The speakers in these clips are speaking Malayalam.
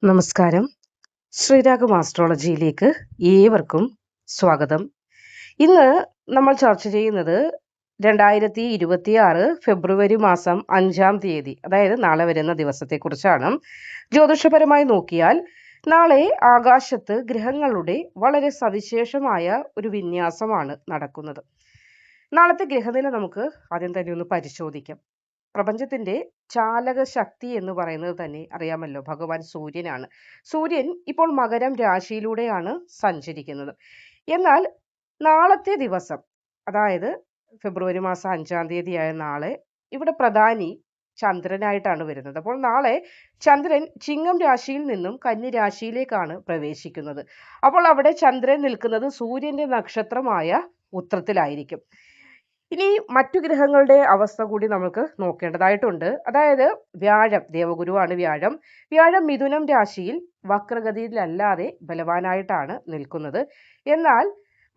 നമസ്കാരം. ശ്രീരാഗം ആസ്ട്രോളജിയിലേക്ക് ഏവർക്കും സ്വാഗതം. ഇന്ന് നമ്മൾ ചർച്ച ചെയ്യുന്നത് 2026 ഫെബ്രുവരി മാസം 5-ാം തീയതി, അതായത് നാളെ വരുന്ന ദിവസത്തെക്കുറിച്ചാണ്. ജ്യോതിഷപരമായി നോക്കിയാൽ നാളെ ആകാശത്ത് ഗ്രഹങ്ങളുടെ വളരെ സവിശേഷമായ ഒരു വിന്യാസമാണ് നടക്കുന്നത്. നാളത്തെ ഗ്രഹനില നമുക്ക് ആദ്യം തന്നെ ഒന്ന് പരിശോധിക്കാം. പ്രപഞ്ചത്തിന്റെ ചാലക ശക്തി എന്ന് പറയുന്നത് തന്നെ അറിയാമല്ലോ, ഭഗവാൻ സൂര്യനാണ്. സൂര്യൻ ഇപ്പോൾ മകരം രാശിയിലൂടെയാണ് സഞ്ചരിക്കുന്നത്. എന്നാൽ നാളത്തെ ദിവസം, അതായത് ഫെബ്രുവരി മാസം 5-ാം തീയതിയായ നാളെ, ഇവിടെ പ്രധാനി ചന്ദ്രനായിട്ടാണ് വരുന്നത്. അപ്പോൾ നാളെ ചന്ദ്രൻ ചിങ്ങം രാശിയിൽ നിന്നും കന്നി രാശിയിലേക്കാണ് പ്രവേശിക്കുന്നത്. അപ്പോൾ അവിടെ ചന്ദ്രൻ നിൽക്കുന്നത് സൂര്യന്റെ നക്ഷത്രമായ ഉത്രത്തിലായിരിക്കും. ഇനി മറ്റു ഗ്രഹങ്ങളുടെ അവസ്ഥ കൂടി നമുക്ക് നോക്കേണ്ടതായിട്ടുണ്ട്. അതായത് വ്യാഴം, ദേവഗുരുവാണ് വ്യാഴം. വ്യാഴം മിഥുനം രാശിയിൽ വക്രഗതിയിലല്ലാതെ ബലവാനായിട്ടാണ് നിൽക്കുന്നത്. എന്നാൽ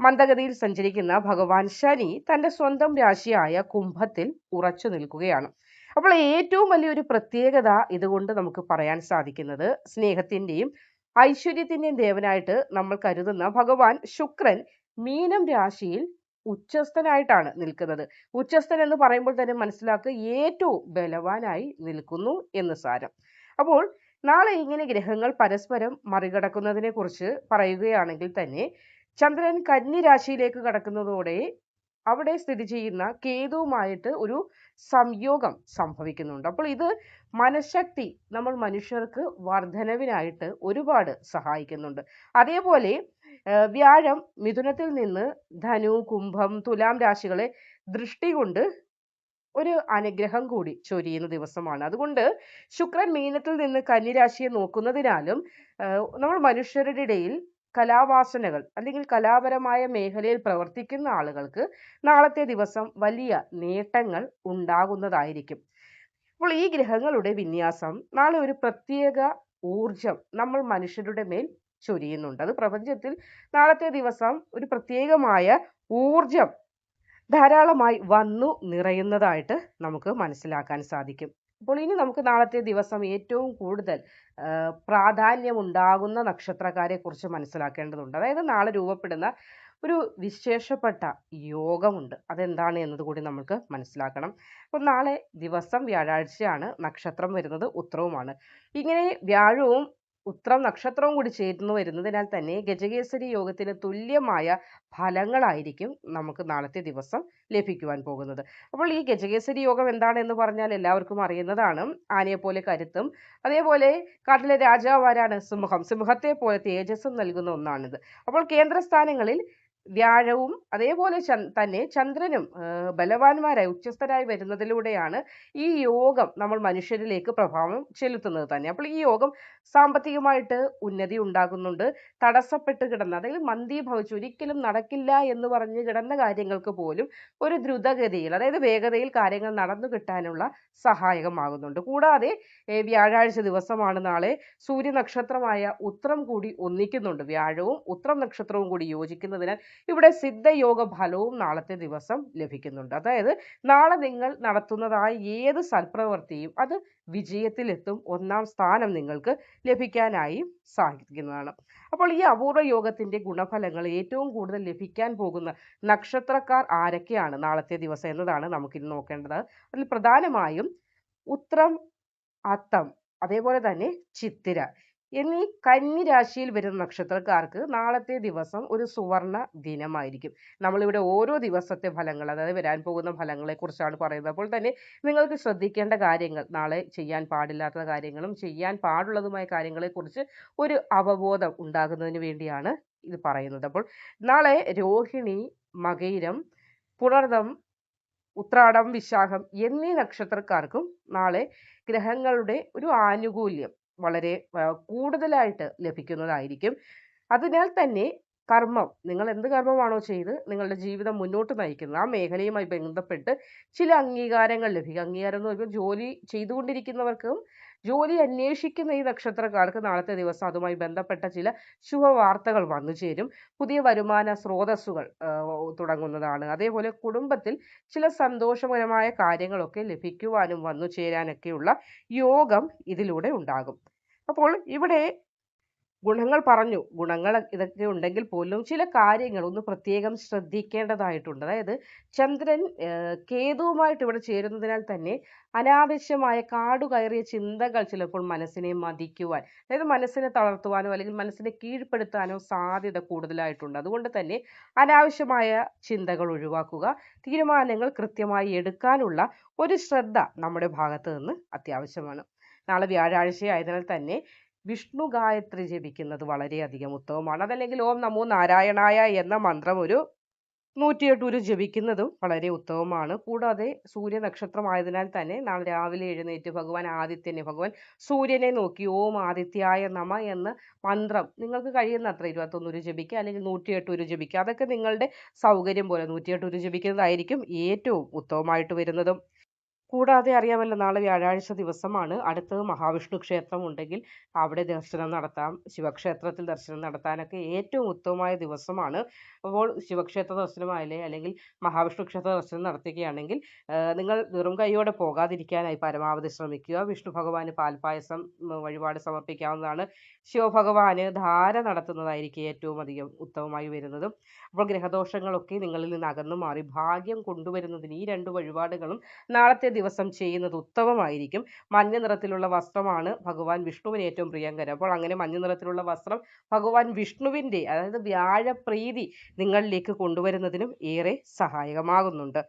മന്ദഗതിയിൽ സഞ്ചരിക്കുന്ന ഭഗവാൻ ശനി തന്റെ സ്വന്തം രാശിയായ കുംഭത്തിൽ ഉറച്ചു നിൽക്കുകയാണ്. അപ്പോൾ ഏറ്റവും വലിയൊരു പ്രത്യേകത ഇതുകൊണ്ട് നമുക്ക് പറയാൻ സാധിക്കുന്നത്, സ്നേഹത്തിന്റെയും ഐശ്വര്യത്തിന്റെയും ദേവനായിട്ട് നമ്മൾ കരുതുന്ന ഭഗവാൻ ശുക്രൻ മീനം രാശിയിൽ ഉച്ചസ്ഥനായിട്ടാണ് നിൽക്കുന്നത്. ഉച്ചസ്ഥൻ എന്ന് പറയുമ്പോൾ തന്നെ മനസ്സിലാക്കുക, ഏറ്റവും ബലവാനായി നിൽക്കുന്നു എന്ന് സാരം. അപ്പോൾ നാളെ ഇങ്ങനെ ഗ്രഹങ്ങൾ പരസ്പരം മറികടക്കുന്നതിനെ കുറിച്ച് പറയുകയാണെങ്കിൽ തന്നെ, ചന്ദ്രൻ കന്നി രാശിയിലേക്ക് കടക്കുന്നതോടെ അവിടെ സ്ഥിതി ചെയ്യുന്ന കേതുവുമായിട്ട് ഒരു സംയോഗം സംഭവിക്കുന്നുണ്ട്. അപ്പോൾ ഇത് മനഃശക്തി നമ്മൾ മനുഷ്യർക്ക് വർധനവിനായിട്ട് ഒരുപാട് സഹായിക്കുന്നുണ്ട്. അതേപോലെ വ്യാഴം മിഥുനത്തിൽ നിന്ന് ധനു, കുംഭം, തുലാം രാശികളെ ദൃഷ്ടി കൊണ്ട് ഒരു അനുഗ്രഹം കൂടി ചൊരിയുന്ന ദിവസമാണ്. അതുകൊണ്ട് ശുക്രൻ മീനത്തിൽ നിന്ന് കന്നിരാശിയെ നോക്കുന്നതിനാലും നമ്മൾ മനുഷ്യരുടെ ഇടയിൽ കലാവാസനകൾ അല്ലെങ്കിൽ കലാപരമായ മേഖലയിൽ പ്രവർത്തിക്കുന്ന ആളുകൾക്ക് നാളത്തെ ദിവസം വലിയ നേട്ടങ്ങൾ ഉണ്ടാകുന്നതായിരിക്കും. അപ്പോൾ ഈ ഗ്രഹങ്ങളുടെ വിന്യാസം നാളെ ഒരു പ്രത്യേക ഊർജം നമ്മൾ മനുഷ്യരുടെ മേൽ ചൊരിയുന്നുണ്ട്. അത് പ്രപഞ്ചത്തിൽ നാളത്തെ ദിവസം ഒരു പ്രത്യേകമായ ഊർജം ധാരാളമായി വന്നു നിറയുന്നതായിട്ട് നമുക്ക് മനസ്സിലാക്കാൻ സാധിക്കും. അപ്പോൾ ഇനി നമുക്ക് നാളത്തെ ദിവസം ഏറ്റവും കൂടുതൽ പ്രാധാന്യമുണ്ടാകുന്ന നക്ഷത്രക്കാരെ കുറിച്ച് മനസ്സിലാക്കേണ്ടതുണ്ട്. അതായത് നാളെ രൂപപ്പെടുന്ന ഒരു വിശേഷപ്പെട്ട യോഗമുണ്ട്. അതെന്താണ് എന്നത് കൂടി നമുക്ക് മനസ്സിലാക്കണം. അപ്പോൾ നാളെ ദിവസം വ്യാഴാഴ്ചയാണ്, നക്ഷത്രം വരുന്നത് ഉത്രവുമാണ്. ഇങ്ങനെ വ്യാഴവും ഉത്രം നക്ഷത്രവും കൂടി ചേർന്ന് വരുന്നതിനാൽ തന്നെ ഗജകേസരി യോഗത്തിന് തുല്യമായ ഫലങ്ങളായിരിക്കും നമുക്ക് നാളത്തെ ദിവസം ലഭിക്കുവാൻ പോകുന്നത്. അപ്പോൾ ഈ ഗജകേസരി യോഗം എന്താണെന്ന് പറഞ്ഞാൽ എല്ലാവർക്കും അറിയുന്നതാണ്. ആനയെപ്പോലെ കരുത്തും അതേപോലെ കാട്ടിലെ രാജാവ് ആരാണ്? സിംഹം. സിംഹത്തെ പോലെ തേജസ്സും നൽകുന്ന ഒന്നാണിത്. അപ്പോൾ കേന്ദ്രസ്ഥാനങ്ങളിൽ വ്യാഴവും അതേപോലെ തന്നെ ചന്ദ്രനും ബലവാന്മാരായി ഉച്ചസ്ഥരായി വരുന്നതിലൂടെയാണ് ഈ യോഗം നമ്മൾ മനുഷ്യരിലേക്ക് പ്രഭാവം ചെലുത്തുന്നത് തന്നെ. അപ്പോൾ ഈ യോഗം സാമ്പത്തികമായിട്ട് ഉന്നതി ഉണ്ടാകുന്നുണ്ട്. തടസ്സപ്പെട്ട് കിടന്ന, അതായത് മന്ദീഭവിച്ചു ഒരിക്കലും നടക്കില്ല എന്ന് പറഞ്ഞ് കിടന്ന കാര്യങ്ങൾക്ക് പോലും ഒരു ദ്രുതഗതിയിൽ, അതായത് വേഗതയിൽ കാര്യങ്ങൾ നടന്നു കിട്ടാനുള്ള സഹായകമാകുന്നുണ്ട്. കൂടാതെ വ്യാഴാഴ്ച ദിവസമാണ് നാളെ. സൂര്യനക്ഷത്രമായ ഉത്രം കൂടി ഒന്നിക്കുന്നുണ്ട്. വ്യാഴവും ഉത്രം നക്ഷത്രവും കൂടി യോജിക്കുന്നതിനാൽ ഇവിടെ സിദ്ധയോഗ ഫലവും നാളത്തെ ദിവസം ലഭിക്കുന്നുണ്ട്. അതായത് നാളെ നിങ്ങൾ നടത്തുന്നതായ ഏത് സൽപ്രവൃത്തിയും അത് വിജയത്തിലെത്തും. 1-ാം സ്ഥാനം നിങ്ങൾക്ക് ലഭിക്കാനായി സാധിക്കുന്നതാണ്. അപ്പോൾ ഈ അപൂർവ യോഗത്തിന്റെ ഗുണഫലങ്ങൾ ഏറ്റവും കൂടുതൽ ലഭിക്കാൻ പോകുന്ന നക്ഷത്രക്കാർ ആരൊക്കെയാണ് നാളത്തെ ദിവസം എന്നതാണ് നമുക്കിനി നോക്കേണ്ടത്. അതിൽ പ്രധാനമായും ഉത്രം, അത്തം, അതേപോലെ തന്നെ ചിത്തിര എന്നീ കന്നി രാശിയിൽ വരുന്ന നക്ഷത്രക്കാർക്ക് നാളത്തെ ദിവസം ഒരു സുവർണ ദിനമായിരിക്കും. നമ്മളിവിടെ ഓരോ ദിവസത്തെ ഫലങ്ങൾ, അതായത് വരാൻ പോകുന്ന ഫലങ്ങളെ കുറിച്ചാണ് പറയുന്നത്. അപ്പോൾ തന്നെ നിങ്ങൾക്ക് ശ്രദ്ധിക്കേണ്ട കാര്യങ്ങൾ, നാളെ ചെയ്യാൻ പാടില്ലാത്ത കാര്യങ്ങളും ചെയ്യാൻ പാടുള്ളതുമായ കാര്യങ്ങളെക്കുറിച്ച് ഒരു അവബോധം ഉണ്ടാകുന്നതിന് വേണ്ടിയാണ് ഇത് പറയുന്നത്. അപ്പോൾ നാളെ രോഹിണി, മകയിരം, പുണർദം, ഉത്രാടം, വിശാഖം എന്നീ നക്ഷത്രക്കാർക്കും നാളെ ഗ്രഹങ്ങളുടെ ഒരു ആനുകൂല്യം വളരെ കൂടുതലായിട്ട് ലഭിക്കുന്നതായിരിക്കും. അതിനാൽ തന്നെ കർമ്മം, നിങ്ങൾ എന്ത് കർമ്മമാണോ ചെയ്ത് നിങ്ങളുടെ ജീവിതം മുന്നോട്ട് നയിക്കുന്നത് ആ മേഖലയുമായി ബന്ധപ്പെട്ട് ചില അംഗീകാരങ്ങൾ ലഭിക്കും. അംഗീകാരം എന്ന് പറയുമ്പോൾ ജോലി ചെയ്തുകൊണ്ടിരിക്കുന്നവർക്കും ജോലി അന്വേഷിക്കുന്ന ഈ നക്ഷത്രക്കാർക്ക് നാളത്തെ ദിവസം അതുമായി ബന്ധപ്പെട്ട ചില ശുഭവാർത്തകൾ വന്നു ചേരും. പുതിയ വരുമാന സ്രോതസ്സുകൾ തുടങ്ങുന്നതാണ്. അതേപോലെ കുടുംബത്തിൽ ചില സന്തോഷകരമായ കാര്യങ്ങളൊക്കെ ലഭിക്കുവാനും വന്നു ചേരാനൊക്കെയുള്ള യോഗം ഇതിലൂടെ ഉണ്ടാകും. അപ്പോൾ ഇവിടെ ഗുണങ്ങൾ പറഞ്ഞു. ഗുണങ്ങൾ ഇതൊക്കെ ഉണ്ടെങ്കിൽ പോലും ചില കാര്യങ്ങൾ ഒന്ന് പ്രത്യേകം ശ്രദ്ധിക്കേണ്ടതായിട്ടുണ്ട്. അതായത് ചന്ദ്രൻ കേതുവുമായിട്ട് ഇവിടെ ചേരുന്നതിനാൽ തന്നെ അനാവശ്യമായ കാടുകയറിയ ചിന്തകൾ ചിലപ്പോൾ മനസ്സിനെ മതിക്കുവാൻ, അതായത് മനസ്സിനെ തളർത്തുവാനോ അല്ലെങ്കിൽ മനസ്സിനെ കീഴ്പ്പെടുത്താനോ സാധ്യത കൂടുതലായിട്ടുണ്ട്. അതുകൊണ്ട് തന്നെ അനാവശ്യമായ ചിന്തകൾ ഒഴിവാക്കുക. തീരുമാനങ്ങൾ കൃത്യമായി എടുക്കാനുള്ള ഒരു ശ്രദ്ധ നമ്മുടെ ഭാഗത്ത് നിന്ന് അത്യാവശ്യമാണ്. നാളെ വ്യാഴാഴ്ചയായതിനാൽ തന്നെ വിഷ്ണു ഗായത്രി ജപിക്കുന്നത് വളരെയധികം ഉത്തമമാണ്. അതല്ലെങ്കിൽ ഓം നമോ നാരായണായ എന്ന മന്ത്രം ഒരു 108 ഉരു ജപിക്കുന്നതും വളരെ ഉത്തമമാണ്. കൂടാതെ സൂര്യ നക്ഷത്രമായതിനാൽ തന്നെ നാളെ രാവിലെ എഴുന്നേറ്റ് ഭഗവാൻ സൂര്യനെ നോക്കി ഓം ആദിത്യായ നമ എന്ന മന്ത്രം നിങ്ങൾക്ക് കഴിയുന്നത്ര 21 ഉരു ജപിക്കുക, അല്ലെങ്കിൽ 108 ഉരു ജപിക്കുക. അതൊക്കെ നിങ്ങളുടെ സൗകര്യം പോലെ 108 ഉരു ജപിക്കുന്നതായിരിക്കും ഏറ്റവും ഉത്തമമായിട്ട് വരുന്നതും. കൂടാതെ അറിയാമല്ലോ, നാളെ വ്യാഴാഴ്ച ദിവസമാണ്. അടുത്തത് മഹാവിഷ്ണു ക്ഷേത്രം ഉണ്ടെങ്കിൽ അവിടെ ദർശനം നടത്താം. ശിവക്ഷേത്രത്തിൽ ദർശനം നടത്താനൊക്കെ ഏറ്റവും ഉത്തമമായ ദിവസമാണ്. അപ്പോൾ ശിവക്ഷേത്ര ദർശനമായാലേ അല്ലെങ്കിൽ മഹാവിഷ്ണു ക്ഷേത്ര ദർശനം നടത്തുകയാണെങ്കിൽ നിങ്ങൾ വെറും കൈയോടെ പോകാതിരിക്കാനായി പരമാവധി ശ്രമിക്കുക. വിഷ്ണു ഭഗവാന് പാൽപ്പായസം വഴിപാട് സമർപ്പിക്കാവുന്നതാണ്. ശിവഭഗവാന് ധാര നടത്തുന്നതായിരിക്കും ഏറ്റവും അധികം ഉത്തമമായി വരുന്നതും. അപ്പോൾ ഗ്രഹദോഷങ്ങളൊക്കെ നിങ്ങളിൽ നിന്ന് അകന്നു മാറി ഭാഗ്യം കൊണ്ടുവരുന്നതിന് ഈ രണ്ട് വഴിപാടുകളും നാളത്തെ ദിവസം ചെയ്യുന്നത് ഉത്തമമായിരിക്കും. മഞ്ഞ നിറത്തിലുള്ള വസ്ത്രമാണ് ഭഗവാൻ വിഷ്ണുവിന് ഏറ്റവും പ്രിയങ്കരം. അപ്പോൾ അങ്ങനെ മഞ്ഞ നിറത്തിലുള്ള വസ്ത്രം ഭഗവാൻ വിഷ്ണുവിൻ്റെ, അതായത് വ്യാഴപ്രീതി നിങ്ങളിലേക്ക് കൊണ്ടുവരുന്നതിനും ഏറെ സഹായകമാകുന്നുണ്ട്.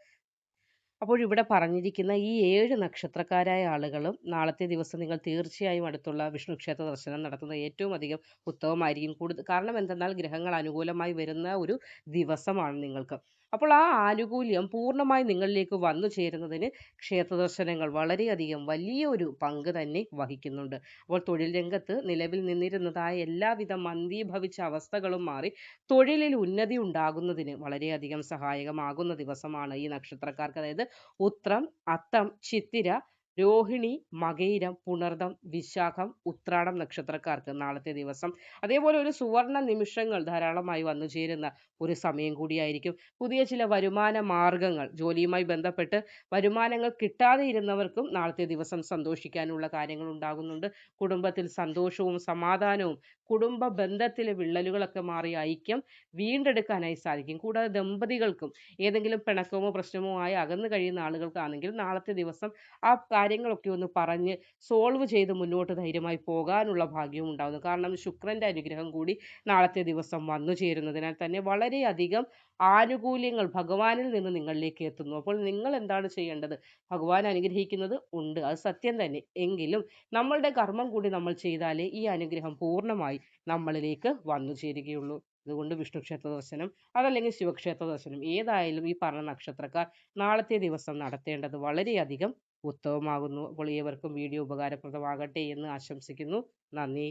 അപ്പോൾ ഇവിടെ പറഞ്ഞിരിക്കുന്ന ഈ 7 നക്ഷത്രക്കാരായ ആളുകളും നാളത്തെ ദിവസം നിങ്ങൾ തീർച്ചയായും അടുത്തുള്ള വിഷ്ണു ക്ഷേത്ര ദർശനം നടത്തുന്നത് ഏറ്റവും അധികം ഉത്തമമായിരിക്കും. കാരണം എന്തെന്നാൽ ഗ്രഹങ്ങൾ അനുകൂലമായി വരുന്ന ഒരു ദിവസമാണ് നിങ്ങൾക്ക്. അപ്പോൾ ആ ആനുകൂല്യം പൂർണ്ണമായി നിങ്ങളിലേക്ക് വന്നു ചേരുന്നതിന് ക്ഷേത്ര ദർശനങ്ങൾ വളരെയധികം വലിയൊരു പങ്ക് തന്നെ വഹിക്കുന്നുണ്ട്. അപ്പോൾ തൊഴിൽ രംഗത്ത് നിലവിൽ നിന്നിരുന്നതായ എല്ലാവിധ മന്ദീഭവിച്ച അവസ്ഥകളും മാറി തൊഴിലിൽ ഉന്നതി ഉണ്ടാകുന്നതിന് വളരെയധികം സഹായകമാകുന്ന ദിവസമാണ് ഈ നക്ഷത്രക്കാർക്ക്. അതായത് ഉത്രം, അത്തം, ചിത്തിര, രോഹിണി, മകയിരം, പുണർദം, വിശാഖം, ഉത്രാടം നക്ഷത്രക്കാർക്ക് നാളത്തെ ദിവസം അതേപോലെ ഒരു സുവർണ നിമിഷങ്ങൾ ധാരാളമായി വന്നു ചേരുന്ന ഒരു സമയം കൂടിയായിരിക്കും. പുതിയ ചില വരുമാന മാർഗങ്ങൾ, ജോലിയുമായി ബന്ധപ്പെട്ട് വരുമാനങ്ങൾ കിട്ടാതെ ഇരുന്നവർക്കും നാളത്തെ ദിവസം സന്തോഷിക്കാനുള്ള കാര്യങ്ങൾ ഉണ്ടാകുന്നുണ്ട്. കുടുംബത്തിൽ സന്തോഷവും സമാധാനവും കുടുംബ ബന്ധത്തിലെ വിള്ളലുകളൊക്കെ മാറി ഐക്യം വീണ്ടെടുക്കാനായി സാധിക്കും. കൂടാതെ ദമ്പതികൾക്കും ഏതെങ്കിലും പിണക്കമോ പ്രശ്നമോ ആയി അകന്നു കഴിയുന്ന ആളുകൾക്കാണെങ്കിൽ നാളത്തെ ദിവസം ആ കാര്യങ്ങളൊക്കെ ഒന്ന് പറഞ്ഞ് സോൾവ് ചെയ്ത് മുന്നോട്ട് ധൈര്യമായി പോകാനുള്ള ഭാഗ്യവും ഉണ്ടാകുന്നു. കാരണം ശുക്രന്റെ അനുഗ്രഹം കൂടി നാളത്തെ ദിവസം വന്നു ചേരുന്നതിനാൽ തന്നെ വളരെയധികം ആനുകൂല്യങ്ങൾ ഭഗവാനിൽ നിന്ന് നിങ്ങളിലേക്ക് എത്തുന്നു. അപ്പോൾ നിങ്ങൾ എന്താണ് ചെയ്യേണ്ടത്? ഭഗവാൻ അനുഗ്രഹിക്കുന്നത് ഉണ്ട്, അത് സത്യം തന്നെ. എങ്കിലും നമ്മളുടെ കർമ്മം കൂടി നമ്മൾ ചെയ്താലേ ഈ അനുഗ്രഹം പൂർണ്ണമായി നമ്മളിലേക്ക് വന്നു ചേരുകയുള്ളൂ. അതുകൊണ്ട് വിഷ്ണു ക്ഷേത്ര ദർശനം അതല്ലെങ്കിൽ ശിവക്ഷേത്ര ദർശനം ഏതായാലും ഈ പറഞ്ഞ നക്ഷത്രക്കാർ നാളത്തെ ദിവസം നടത്തേണ്ടത് വളരെയധികം ഉത്തമമാകുന്നു. അപ്പോൾ ഏവർക്കും വീഡിയോ ഉപകാരപ്രദമാകട്ടെ എന്ന് ആശംസിക്കുന്നു. നന്ദി.